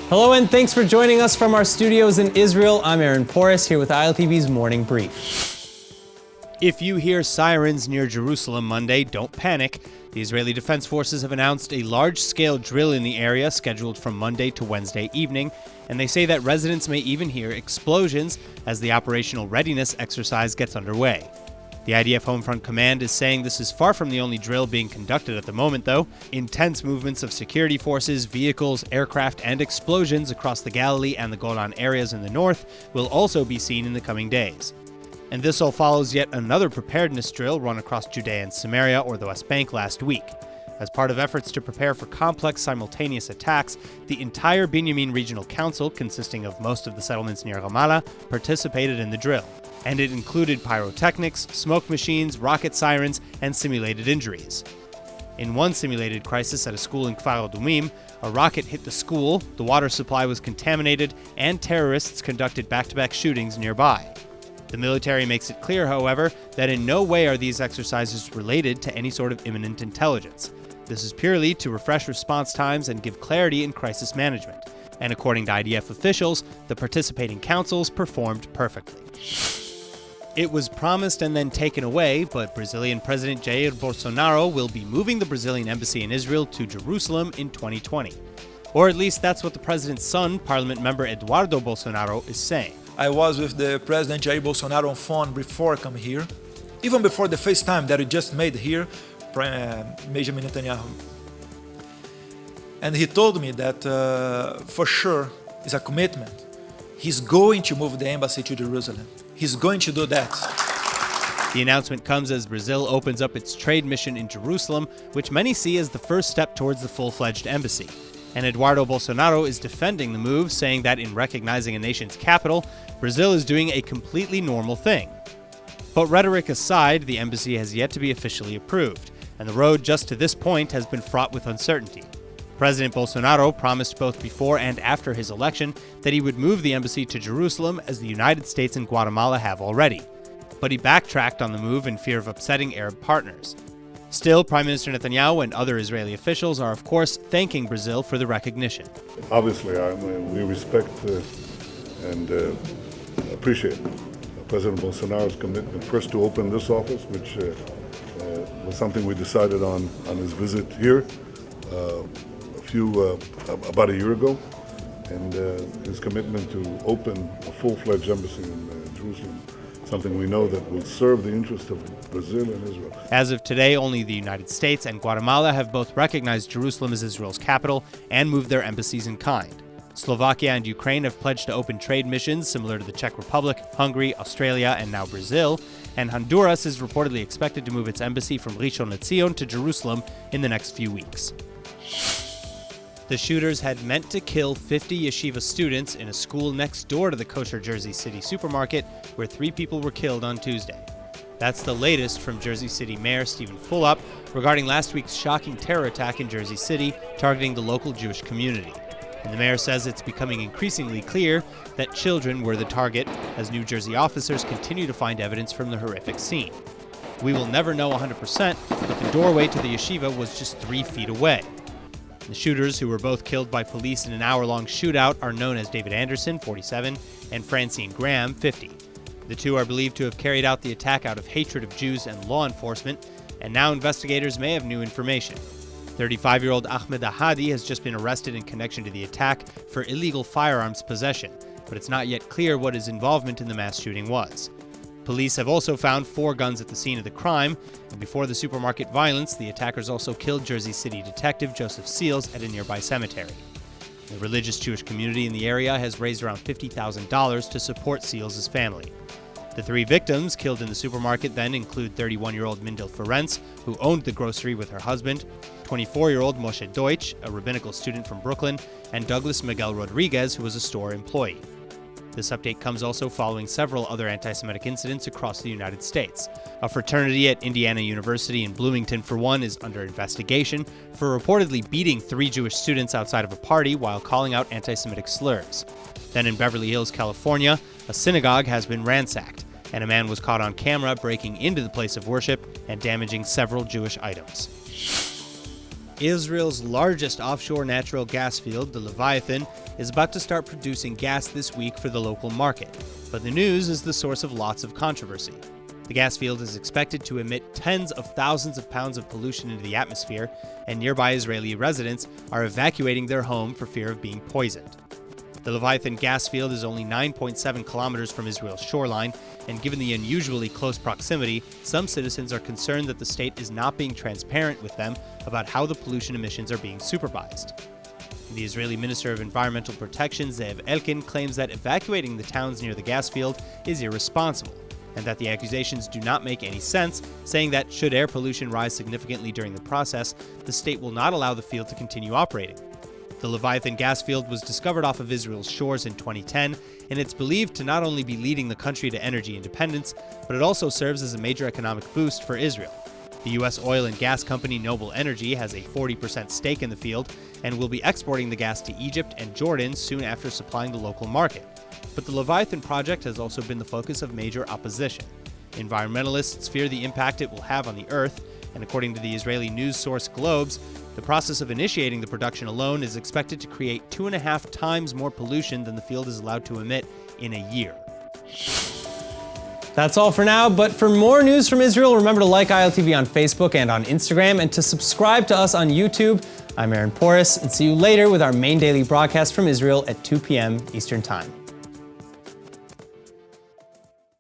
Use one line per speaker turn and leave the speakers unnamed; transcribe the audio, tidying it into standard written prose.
Hello and thanks for joining us from our studios in Israel. I'm Aaron Porras here with ILTV's Morning Brief.
If you hear sirens near Jerusalem Monday, don't panic. The Israeli Defense Forces have announced a large-scale drill in the area scheduled from Monday to Wednesday evening, and they say that residents may even hear explosions as the operational readiness exercise gets underway. The IDF Homefront Command is saying this is far from the only drill being conducted at the moment, though. Intense movements of security forces, vehicles, aircraft, and explosions across the Galilee and the Golan areas in the north will also be seen in the coming days. And this all follows yet another preparedness drill run across Judea and Samaria, or the West Bank, last week. As part of efforts to prepare for complex simultaneous attacks, the entire Binyamin Regional Council, consisting of most of the settlements near Ramallah, participated in the drill. And it included pyrotechnics, smoke machines, rocket sirens, and simulated injuries. In one simulated crisis at a school in Kfar Adumim, a rocket hit the school, the water supply was contaminated, and terrorists conducted back-to-back shootings nearby. The military makes it clear, however, that in no way are these exercises related to any sort of imminent intelligence. This is purely to refresh response times and give clarity in crisis management. And according to IDF officials, the participating councils performed perfectly. It was promised and then taken away, but Brazilian President Jair Bolsonaro will be moving the Brazilian embassy in Israel to Jerusalem in 2020. Or at least that's what the president's son, Parliament member Eduardo Bolsonaro, is saying.
I was with the President Jair Bolsonaro on phone before I come here, even before the FaceTime that we just made here, Benjamin Netanyahu. And he told me that for sure it's a commitment. He's going to move the embassy to Jerusalem. He's going to do that.
The announcement comes as Brazil opens up its trade mission in Jerusalem, which many see as the first step towards the full-fledged embassy. And Eduardo Bolsonaro is defending the move, saying that in recognizing a nation's capital, Brazil is doing a completely normal thing. But rhetoric aside, the embassy has yet to be officially approved, and the road just to this point has been fraught with uncertainty. President Bolsonaro promised both before and after his election that he would move the embassy to Jerusalem as the United States and Guatemala have already. But he backtracked on the move in fear of upsetting Arab partners. Still, Prime Minister Netanyahu and other Israeli officials are, of course, thanking Brazil for the recognition.
Obviously, we respect and appreciate President Bolsonaro's commitment first to open this office, which was something we decided on his visit here about a year ago, and his commitment to open a full-fledged embassy in Jerusalem, something we know that will serve the interest of Brazil and Israel.
As of today, only the United States and Guatemala have both recognized Jerusalem as Israel's capital and moved their embassies in kind. Slovakia and Ukraine have pledged to open trade missions similar to the Czech Republic, Hungary, Australia, and now Brazil, and Honduras is reportedly expected to move its embassy from Rishon LeZion to Jerusalem in the next few weeks. The shooters had meant to kill 50 yeshiva students in a school next door to the kosher Jersey City supermarket, where 3 people were killed on Tuesday. That's the latest from Jersey City Mayor Stephen Fulop regarding last week's shocking terror attack in Jersey City targeting the local Jewish community. And the mayor says it's becoming increasingly clear that children were the target as New Jersey officers continue to find evidence from the horrific scene. We will never know 100%, but the doorway to the yeshiva was just 3 feet away. The shooters, who were both killed by police in an hour-long shootout, are known as David Anderson, 47, and Francine Graham, 50. The two are believed to have carried out the attack out of hatred of Jews and law enforcement, and now investigators may have new information. 35-year-old Ahmed Ahadi has just been arrested in connection to the attack for illegal firearms possession, but it's not yet clear what his involvement in the mass shooting was. Police have also found 4 guns at the scene of the crime, and before the supermarket violence, the attackers also killed Jersey City detective Joseph Seals at a nearby cemetery. The religious Jewish community in the area has raised around $50,000 to support Seals' family. The 3 victims killed in the supermarket then include 31-year-old Mindel Ferenc, who owned the grocery with her husband, 24-year-old Moshe Deutsch, a rabbinical student from Brooklyn, and Douglas Miguel Rodriguez, who was a store employee. This update comes also following several other anti-Semitic incidents across the United States. A fraternity at Indiana University in Bloomington, for one, is under investigation for reportedly beating 3 Jewish students outside of a party while calling out anti-Semitic slurs. Then in Beverly Hills, California, a synagogue has been ransacked, and a man was caught on camera breaking into the place of worship and damaging several Jewish items. Israel's largest offshore natural gas field, the Leviathan, is about to start producing gas this week for the local market. But the news is the source of lots of controversy. The gas field is expected to emit tens of thousands of pounds of pollution into the atmosphere, and nearby Israeli residents are evacuating their home for fear of being poisoned. The Leviathan gas field is only 9.7 kilometers from Israel's shoreline, and given the unusually close proximity, some citizens are concerned that the state is not being transparent with them about how the pollution emissions are being supervised. The Israeli Minister of Environmental Protection, Zev Elkin, claims that evacuating the towns near the gas field is irresponsible, and that the accusations do not make any sense, saying that should air pollution rise significantly during the process, the state will not allow the field to continue operating. The Leviathan gas field was discovered off of Israel's shores in 2010, and it's believed to not only be leading the country to energy independence, but it also serves as a major economic boost for Israel. The U.S. oil and gas company Noble Energy has a 40% stake in the field and will be exporting the gas to Egypt and Jordan soon after supplying the local market. But the Leviathan project has also been the focus of major opposition. Environmentalists fear the impact it will have on the earth, and according to the Israeli news source Globes, the process of initiating the production alone is expected to create 2.5 times more pollution than the field is allowed to emit in a year.
That's all for now, but for more news from Israel, remember to like ILTV on Facebook and on Instagram, and to subscribe to us on YouTube. I'm Aaron Porras, and see you later with our main daily broadcast from Israel at 2 p.m. Eastern Time.